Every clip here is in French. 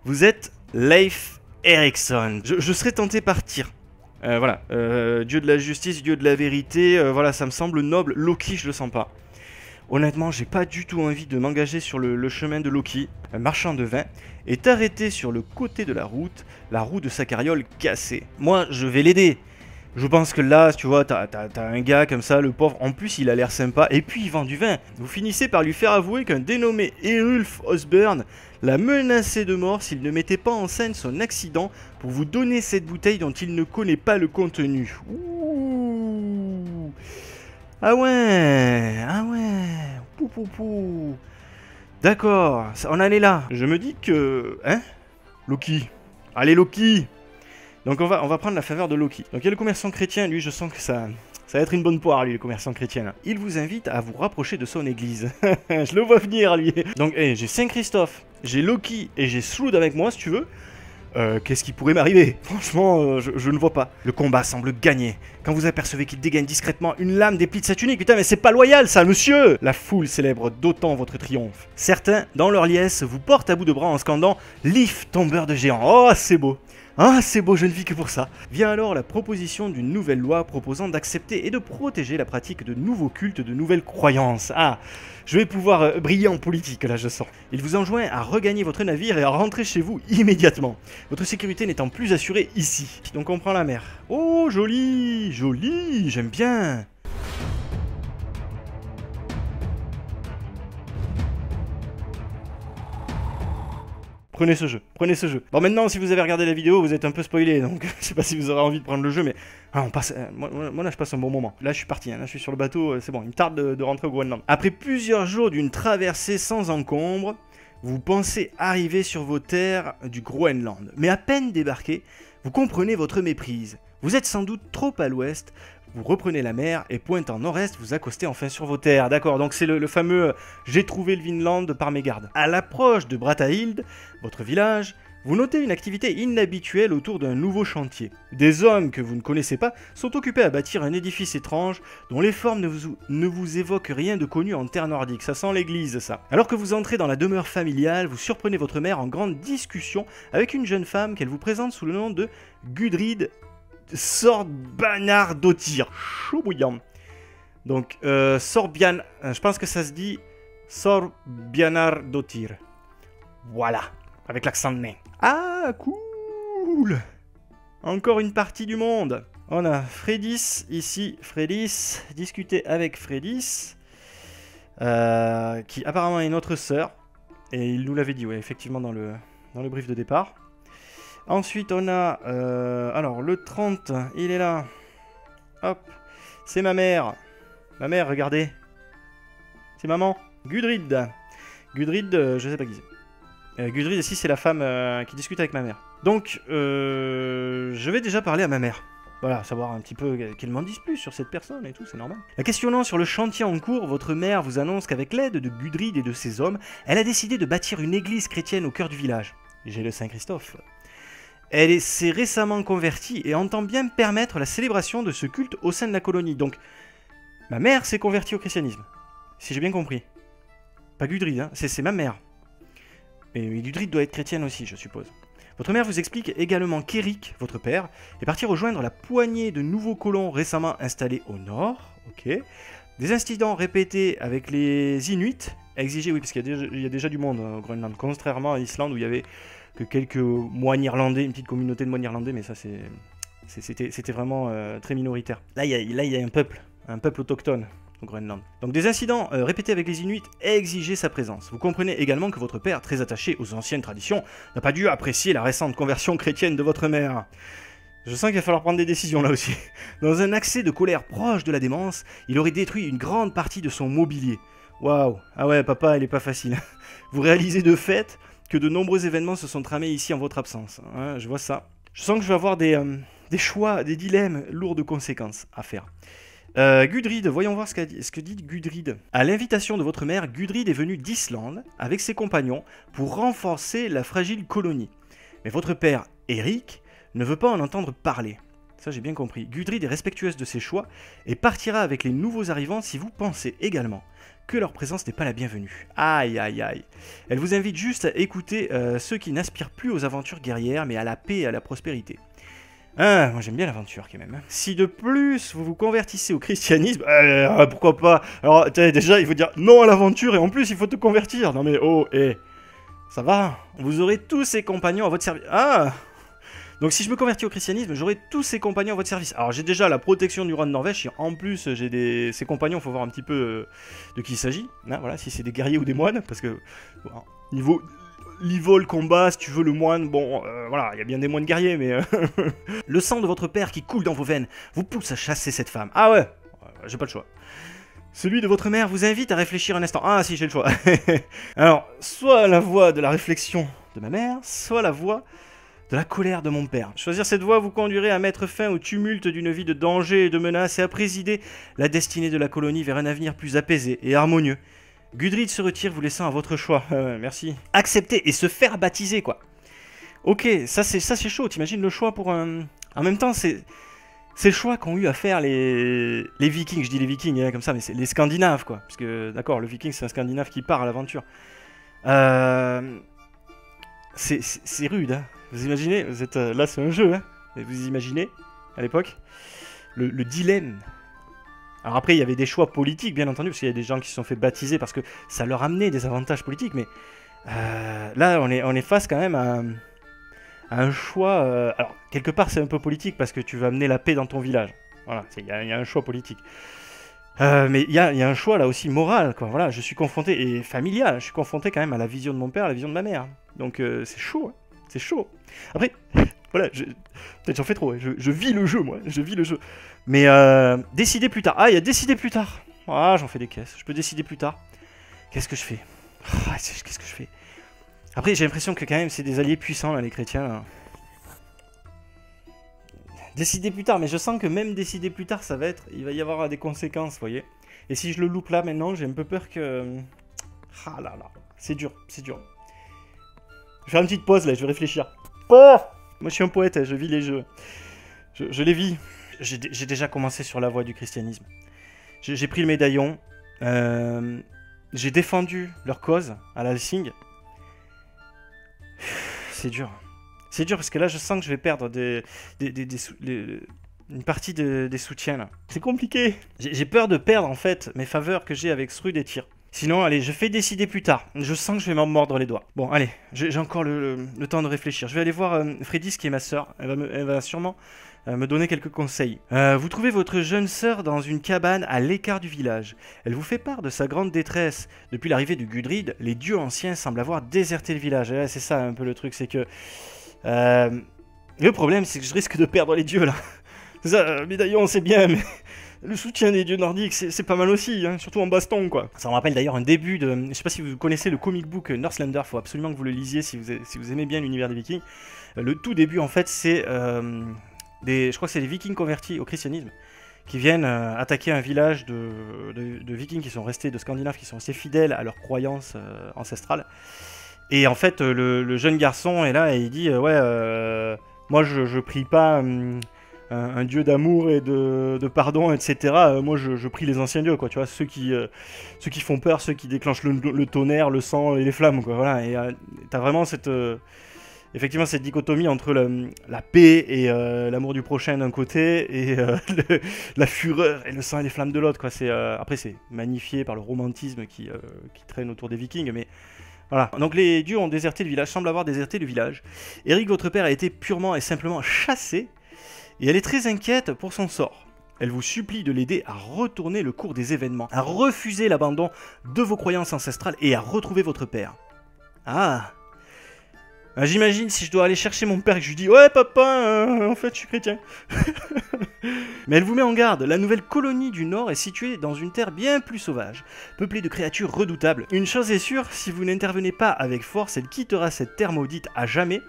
Vous êtes Leif Erikson. Je serais tenté par tir. Voilà, dieu de la justice, dieu de la vérité, voilà, ça me semble noble. Loki, je le sens pas. Honnêtement, j'ai pas du tout envie de m'engager sur le chemin de Loki. Un marchand de vin est arrêté sur le côté de la roue de sa carriole cassée. Moi, je vais l'aider. Je pense que là, tu vois, t'as un gars comme ça, le pauvre, en plus il a l'air sympa, et puis il vend du vin. Vous finissez par lui faire avouer qu'un dénommé Erulf Osborn l'a menacé de mort s'il ne mettait pas en scène son accident pour vous donner cette bouteille dont il ne connaît pas le contenu. Ouh. Ah ouais, pou pou pou. D'accord, on en est là. Je me dis que... Hein? Loki. Allez Loki. Donc on va prendre la faveur de Loki. Donc il y a le commerçant chrétien, lui je sens que ça va être une bonne poire lui, le commerçant chrétien là. Il vous invite à vous rapprocher de son église. Je le vois venir lui. Donc j'ai Saint-Christophe, j'ai Loki et j'ai Slood avec moi si tu veux. Qu'est-ce qui pourrait m'arriver? Franchement, je ne vois pas. Le combat semble gagner. Quand vous apercevez qu'il dégaine discrètement une lame des plis de sa tunique. Putain, mais c'est pas loyal ça, monsieur! La foule célèbre d'autant votre triomphe. Certains, dans leur liesse, vous portent à bout de bras en scandant « Leif, tombeur de géants ». Oh, c'est beau! Ah, c'est beau, je ne vis que pour ça. Vient alors la proposition d'une nouvelle loi proposant d'accepter et de protéger la pratique de nouveaux cultes, de nouvelles croyances. Ah, je vais pouvoir briller en politique, là, je sens. Il vous enjoint à regagner votre navire et à rentrer chez vous immédiatement. Votre sécurité n'étant plus assurée ici. Donc on prend la mer. Oh, joli, joli, j'aime bien. Prenez ce jeu, prenez ce jeu. Bon maintenant si vous avez regardé la vidéo vous êtes un peu spoilé donc je sais pas si vous aurez envie de prendre le jeu mais on passe, moi là je passe un bon moment. Là je suis parti, hein, là je suis sur le bateau, c'est bon, il me tarde de rentrer au Groenland. Après plusieurs jours d'une traversée sans encombre, vous pensez arriver sur vos terres du Groenland. Mais à peine débarqué, vous comprenez votre méprise. Vous êtes sans doute trop à l'ouest. Vous reprenez la mer et pointant nord-est, vous accostez enfin sur vos terres. D'accord, donc c'est le fameux « j'ai trouvé le Vinland par mes gardes ». À l'approche de Bratahild, votre village, vous notez une activité inhabituelle autour d'un nouveau chantier. Des hommes que vous ne connaissez pas sont occupés à bâtir un édifice étrange dont les formes ne vous évoquent rien de connu en terre nordique. Ça sent l'église, ça. Alors que vous entrez dans la demeure familiale, vous surprenez votre mère en grande discussion avec une jeune femme qu'elle vous présente sous le nom de Gudrid Sorbanardottir. Chaud bouillant. Donc, je pense que ça se dit Sorbianardottir. Voilà, avec l'accent de nez. Ah, cool. Encore une partie du monde. On a Fredis ici. Fredis, discuter avec Fredis, qui apparemment est notre sœur. Et il nous l'avait dit, ouais, effectivement, dans le brief de départ. Ensuite, on a... alors, le 30, il est là. Hop. C'est ma mère. Ma mère, regardez. C'est maman. Gudrid. Gudrid, je sais pas qui c'est. Gudrid, ici, c'est la femme qui discute avec ma mère. Donc, je vais déjà parler à ma mère. Voilà, savoir un petit peu qu'elle m'en dise plus sur cette personne et tout, c'est normal. La questionnant sur le chantier en cours, votre mère vous annonce qu'avec l'aide de Gudrid et de ses hommes, elle a décidé de bâtir une église chrétienne au cœur du village. J'ai le Saint-Christophe. Elle s'est récemment convertie et entend bien permettre la célébration de ce culte au sein de la colonie. Donc, ma mère s'est convertie au christianisme, si j'ai bien compris. Pas Gudrid, hein, c'est ma mère. Mais Gudrid doit être chrétienne aussi, je suppose. Votre mère vous explique également qu'Eric, votre père, est parti rejoindre la poignée de nouveaux colons récemment installés au nord. Ok. Des incidents répétés avec les Inuits exigés, oui, parce qu'il y a déjà du monde au Groenland, contrairement à l'Islande où il y avait que quelques moines irlandais, une petite communauté de moines irlandais, mais ça c'était vraiment très minoritaire. Là il y a un peuple autochtone au Groenland. Donc des incidents répétés avec les Inuits exigeaient sa présence. Vous comprenez également que votre père, très attaché aux anciennes traditions, n'a pas dû apprécier la récente conversion chrétienne de votre mère. Je sens qu'il va falloir prendre des décisions là aussi. Dans un accès de colère proche de la démence, il aurait détruit une grande partie de son mobilier. Waouh, ah ouais papa, elle est pas facile. Vous réalisez de fait que de nombreux événements se sont tramés ici en votre absence. Hein, je vois ça. Je sens que je vais avoir des choix, des dilemmes lourds de conséquences à faire. Gudrid, voyons voir ce que dit Gudrid. À l'invitation de votre mère, Gudrid est venue d'Islande avec ses compagnons pour renforcer la fragile colonie. Mais votre père, Eric, ne veut pas en entendre parler. Ça j'ai bien compris. Gudrid est respectueuse de ses choix et partira avec les nouveaux arrivants si vous pensez également que leur présence n'est pas la bienvenue. Aïe aïe aïe. Elle vous invite juste à écouter ceux qui n'aspirent plus aux aventures guerrières, mais à la paix et à la prospérité. Ah, moi j'aime bien l'aventure quand même. Hein. Si de plus vous vous convertissez au christianisme, pourquoi pas. Alors déjà il faut dire non à l'aventure et en plus il faut te convertir. Non mais oh, ça va. Vous aurez tous ces compagnons à votre service. Ah. Donc si je me convertis au christianisme, j'aurai tous ces compagnons à votre service. Alors j'ai déjà la protection du roi de Norvège, et en plus j'ai ces compagnons, il faut voir un petit peu de qui il s'agit. Hein, voilà, si c'est des guerriers ou des moines, parce que niveau Livol, combat, si tu veux le moine, bon, voilà, il y a bien des moines guerriers, mais... Le sang de votre père qui coule dans vos veines vous pousse à chasser cette femme. Ah ouais, j'ai pas le choix. Celui de votre mère vous invite à réfléchir un instant. Ah si, j'ai le choix. Alors, soit la voix de la réflexion de ma mère, soit la voix de la colère de mon père. Choisir cette voie vous conduirait à mettre fin au tumulte d'une vie de danger et de menaces et à présider la destinée de la colonie vers un avenir plus apaisé et harmonieux. Gudrid se retire vous laissant à votre choix. Merci. Accepter et se faire baptiser, quoi. Ok, ça c'est chaud. T'imagines le choix pour un... En même temps, c'est le choix qu'ont eu à faire les Vikings. Je dis les Vikings hein, comme ça, mais c'est les Scandinaves, quoi. Parce que, d'accord, le Viking, c'est un Scandinave qui part à l'aventure. C'est rude, hein. Vous imaginez, vous êtes là, c'est un jeu, hein. Mais vous imaginez, à l'époque, le dilemme. Alors après, il y avait des choix politiques, bien entendu, parce qu'il y a des gens qui se sont fait baptiser parce que ça leur amenait des avantages politiques, mais là, on est face quand même à un choix... alors, quelque part, c'est un peu politique parce que tu veux amener la paix dans ton village. Voilà, il y a un choix politique. Mais il y a un choix là aussi moral, quoi. Voilà, je suis confronté, et familial, je suis confronté quand même à la vision de mon père, à la vision de ma mère. Donc c'est chaud, hein. C'est chaud. Après, voilà, peut-être j'en fais trop, hein. Je vis le jeu, moi, je vis le jeu. Mais décider plus tard. Ah, il y a décider plus tard. Ah, j'en fais des caisses, je peux décider plus tard. Qu'est-ce que je fais? Qu'est-ce que je fais? Après, j'ai l'impression que quand même, c'est des alliés puissants, là, les chrétiens, là. Décider plus tard, mais je sens que même décider plus tard, ça va être... Il va y avoir des conséquences, vous voyez. Et si je le loupe là, maintenant, j'ai un peu peur que... Ah là là, c'est dur, c'est dur. Je vais faire une petite pause, là, je vais réfléchir. Oh, moi, je suis un poète, je vis les jeux. Je les vis. J'ai déjà commencé sur la voie du christianisme. J'ai pris le médaillon. J'ai défendu leur cause à l'Alsing. C'est dur. C'est dur parce que là, je sens que je vais perdre une partie des soutiens. C'est compliqué. J'ai peur de perdre en fait mes faveurs que j'ai avec Srud et Tyr. Sinon, allez, je fais décider plus tard. Je sens que je vais m'en mordre les doigts. Bon, allez, j'ai encore le temps de réfléchir. Je vais aller voir Fredis qui est ma sœur. Elle va sûrement me donner quelques conseils. Vous trouvez votre jeune sœur dans une cabane à l'écart du village. Elle vous fait part de sa grande détresse. Depuis l'arrivée de Gudrid, les dieux anciens semblent avoir déserté le village. C'est ça un peu le truc, c'est que... le problème, c'est que je risque de perdre les dieux, là. C'est ça, médaillon, c'est bien, mais... Le soutien des dieux nordiques, c'est pas mal aussi, hein, surtout en baston, quoi. Ça me rappelle d'ailleurs un début de... Je sais pas si vous connaissez le comic book Northlander, faut absolument que vous le lisiez si vous aimez bien l'univers des Vikings. Le tout début, en fait, c'est... je crois que c'est des Vikings convertis au christianisme qui viennent attaquer un village de Vikings qui sont restés, de Scandinaves, qui sont restés fidèles à leurs croyances ancestrales. Et en fait, le jeune garçon est là et il dit moi je prie pas un dieu d'amour et de pardon, etc. Moi je prie les anciens dieux, quoi, tu vois, ceux qui font peur, ceux qui déclenchent le tonnerre, le sang et les flammes, quoi, voilà. Et t'as vraiment effectivement cette dichotomie entre la paix et l'amour du prochain d'un côté et la fureur et le sang et les flammes de l'autre, quoi. Après c'est magnifié par le romantisme qui traîne autour des Vikings, mais voilà. Donc les dieux ont déserté le village, semblent avoir déserté le village. Eric, votre père, a été purement et simplement chassé et elle est très inquiète pour son sort. Elle vous supplie de l'aider à retourner le cours des événements, à refuser l'abandon de vos croyances ancestrales et à retrouver votre père. Ah, j'imagine si je dois aller chercher mon père et que je lui dis « Ouais papa, en fait je suis chrétien ». Mais elle vous met en garde, la nouvelle colonie du Nord est située dans une terre bien plus sauvage, peuplée de créatures redoutables. Une chose est sûre, si vous n'intervenez pas avec force, elle quittera cette terre maudite à jamais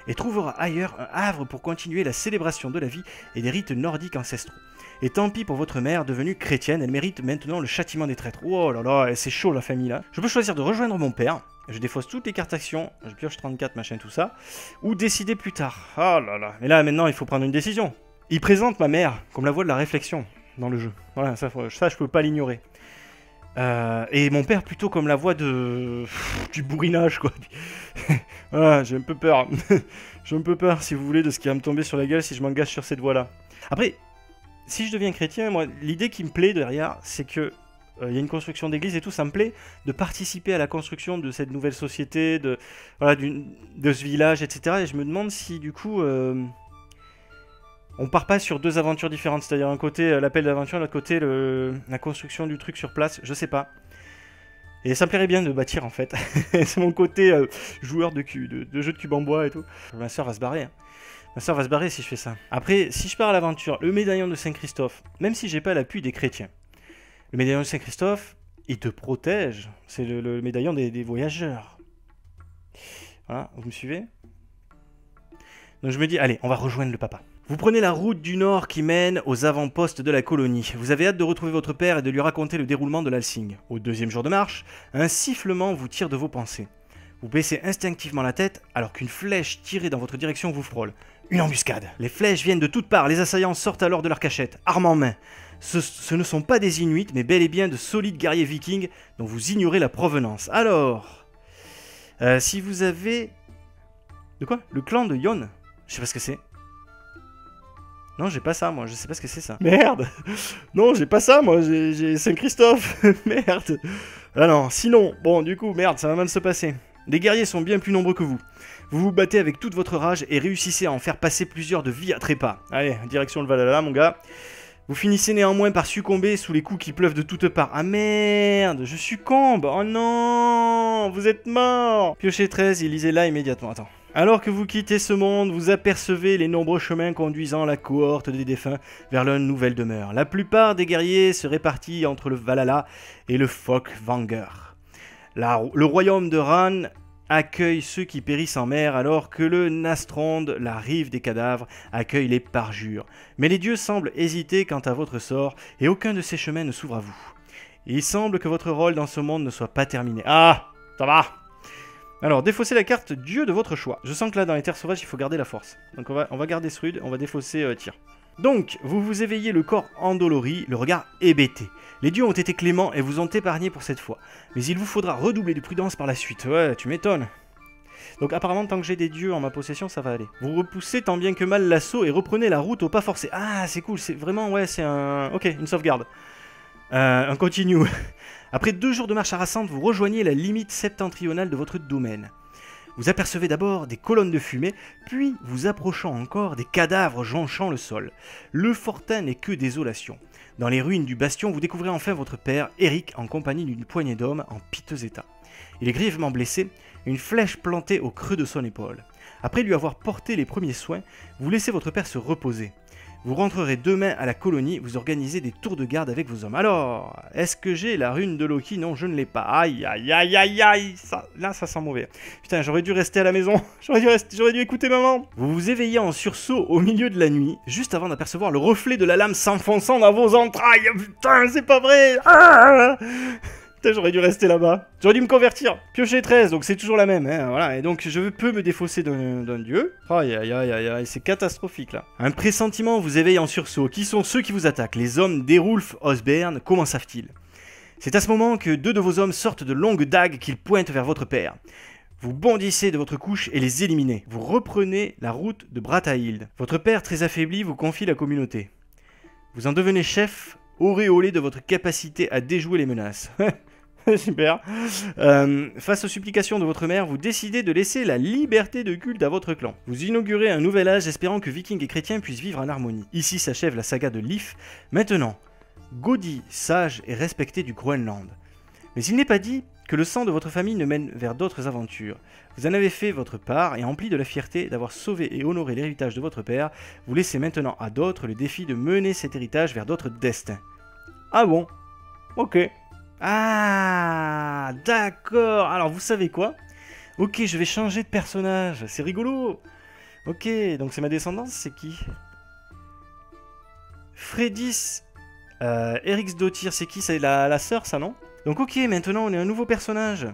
et trouvera ailleurs un havre pour continuer la célébration de la vie et des rites nordiques ancestraux. Et tant pis pour votre mère, devenue chrétienne, elle mérite maintenant le châtiment des traîtres. Oh là là, c'est chaud la famille là. Je peux choisir de rejoindre mon père, je défausse toutes les cartes actions, je pioche 34, machin, tout ça, ou décider plus tard. Oh là là, mais là maintenant il faut prendre une décision. Il présente ma mère comme la voie de la réflexion dans le jeu. Voilà, ça je peux pas l'ignorer. Et mon père plutôt comme la voix de... du bourrinage, quoi. Voilà, j'ai un peu peur. J'ai un peu peur, si vous voulez, de ce qui va me tomber sur la gueule si je m'engage sur cette voie-là. Après, si je deviens chrétien, moi, l'idée qui me plaît derrière, c'est que il y a une construction d'église et tout, ça me plaît de participer à la construction de cette nouvelle société, de, voilà, de ce village, etc. Et je me demande si, du coup... on part pas sur deux aventures différentes, c'est-à-dire un côté l'appel d'aventure, l'autre côté la construction du truc sur place, je sais pas. Et ça me plairait bien de bâtir en fait. C'est mon côté joueur de jeux de cubes en bois et tout. Ma soeur va se barrer. Hein. Ma soeur va se barrer si je fais ça. Après, si je pars à l'aventure, le médaillon de Saint-Christophe, même si j'ai pas l'appui des chrétiens, le médaillon de Saint-Christophe, il te protège. C'est le médaillon des voyageurs. Voilà, vous me suivez? Donc je me dis, allez, on va rejoindre le papa. Vous prenez la route du nord qui mène aux avant-postes de la colonie. Vous avez hâte de retrouver votre père et de lui raconter le déroulement de l'Alsing. Au deuxième jour de marche, un sifflement vous tire de vos pensées. Vous baissez instinctivement la tête alors qu'une flèche tirée dans votre direction vous frôle. Une embuscade. Les flèches viennent de toutes parts, les assaillants sortent alors de leur cachette, armes en main. Ce ne sont pas des Inuits, mais bel et bien de solides guerriers vikings dont vous ignorez la provenance. Alors, si vous avez... De quoi? Le clan de Yon? Je sais pas ce que c'est. Non, j'ai pas ça, moi, je sais pas ce que c'est ça. Merde. Non, j'ai pas ça, moi, j'ai Saint-Christophe. Merde. Ah non, sinon, bon, du coup, merde, ça va mal se passer. Les guerriers sont bien plus nombreux que vous. Vous vous battez avec toute votre rage et réussissez à en faire passer plusieurs de vie à trépas. Allez, direction le Valhalla, mon gars. Vous finissez néanmoins par succomber sous les coups qui pleuvent de toutes parts. Ah merde, je succombe. Oh non, vous êtes mort. Piocher 13, il lisait là immédiatement. Attends. Alors que vous quittez ce monde, vous apercevez les nombreux chemins conduisant la cohorte des défunts vers leur nouvelle demeure. La plupart des guerriers se répartissent entre le Valhalla et le Folkvanger. Le royaume de Ran accueille ceux qui périssent en mer, alors que le Nastronde, la rive des cadavres, accueille les parjures. Mais les dieux semblent hésiter quant à votre sort, et aucun de ces chemins ne s'ouvre à vous. Il semble que votre rôle dans ce monde ne soit pas terminé. Ah, ça va. Alors, défaussez la carte dieu de votre choix. Je sens que là, dans les terres sauvages, il faut garder la force. Donc on va garder ce rude, on va défausser tir. Donc, vous vous éveillez le corps endolori, le regard hébété. Les dieux ont été cléments et vous ont épargné pour cette fois. Mais il vous faudra redoubler de prudence par la suite. Ouais, tu m'étonnes. Donc apparemment, tant que j'ai des dieux en ma possession, ça va aller. Vous repoussez tant bien que mal l'assaut et reprenez la route au pas forcé. Ah, c'est cool, c'est vraiment, ouais, c'est un... Ok, une sauvegarde. Un continue. Après 2 jours de marche harassante, vous rejoignez la limite septentrionale de votre domaine. Vous apercevez d'abord des colonnes de fumée, puis vous approchant encore des cadavres jonchant le sol. Le fortin n'est que désolation. Dans les ruines du bastion, vous découvrez enfin votre père, Eric, en compagnie d'une poignée d'hommes en piteux état. Il est grièvement blessé, une flèche plantée au creux de son épaule. Après lui avoir porté les premiers soins, vous laissez votre père se reposer. Vous rentrerez demain à la colonie, vous organisez des tours de garde avec vos hommes. Alors, est-ce que j'ai la rune de Loki? Non, je ne l'ai pas. Aïe, aïe, aïe, aïe, aïe. Là, ça sent mauvais. Putain, j'aurais dû rester à la maison. J'aurais dû écouter maman. Vous vous éveillez en sursaut au milieu de la nuit, juste avant d'apercevoir le reflet de la lame s'enfonçant dans vos entrailles. Putain, c'est pas vrai. Ah, putain, j'aurais dû rester là-bas. J'aurais dû me convertir. Piocher 13, donc c'est toujours la même. Hein, voilà. Et donc, je peux me défausser d'un dieu. Aïe, aïe, aïe, aïe, aïe, c'est catastrophique, là. Un pressentiment vous éveille en sursaut. Qui sont ceux qui vous attaquent? Les hommes d'Erulf Osbern, comment savent-ils? C'est à ce moment que 2 de vos hommes sortent de longues dagues qu'ils pointent vers votre père. Vous bondissez de votre couche et les éliminez. Vous reprenez la route de Bratahild. Votre père, très affaibli, vous confie la communauté. Vous en devenez chef, auréolé de votre capacité à déjouer les menaces. Super. Face aux supplications de votre mère, vous décidez de laisser la liberté de culte à votre clan. Vous inaugurez un nouvel âge espérant que vikings et chrétiens puissent vivre en harmonie. Ici s'achève la saga de Leif. Maintenant, Godi, sage et respecté du Groenland. Mais il n'est pas dit que le sang de votre famille ne mène vers d'autres aventures. Vous en avez fait votre part et empli de la fierté d'avoir sauvé et honoré l'héritage de votre père, vous laissez maintenant à d'autres le défi de mener cet héritage vers d'autres destins. Ah bon? Ok. Ah, d'accord. Alors, vous savez quoi? Ok, je vais changer de personnage. C'est rigolo. Ok, donc c'est ma descendance, c'est qui? Fredis Eriksdottir, c'est qui? C'est la sœur, ça, non? Donc ok, maintenant on est un nouveau personnage.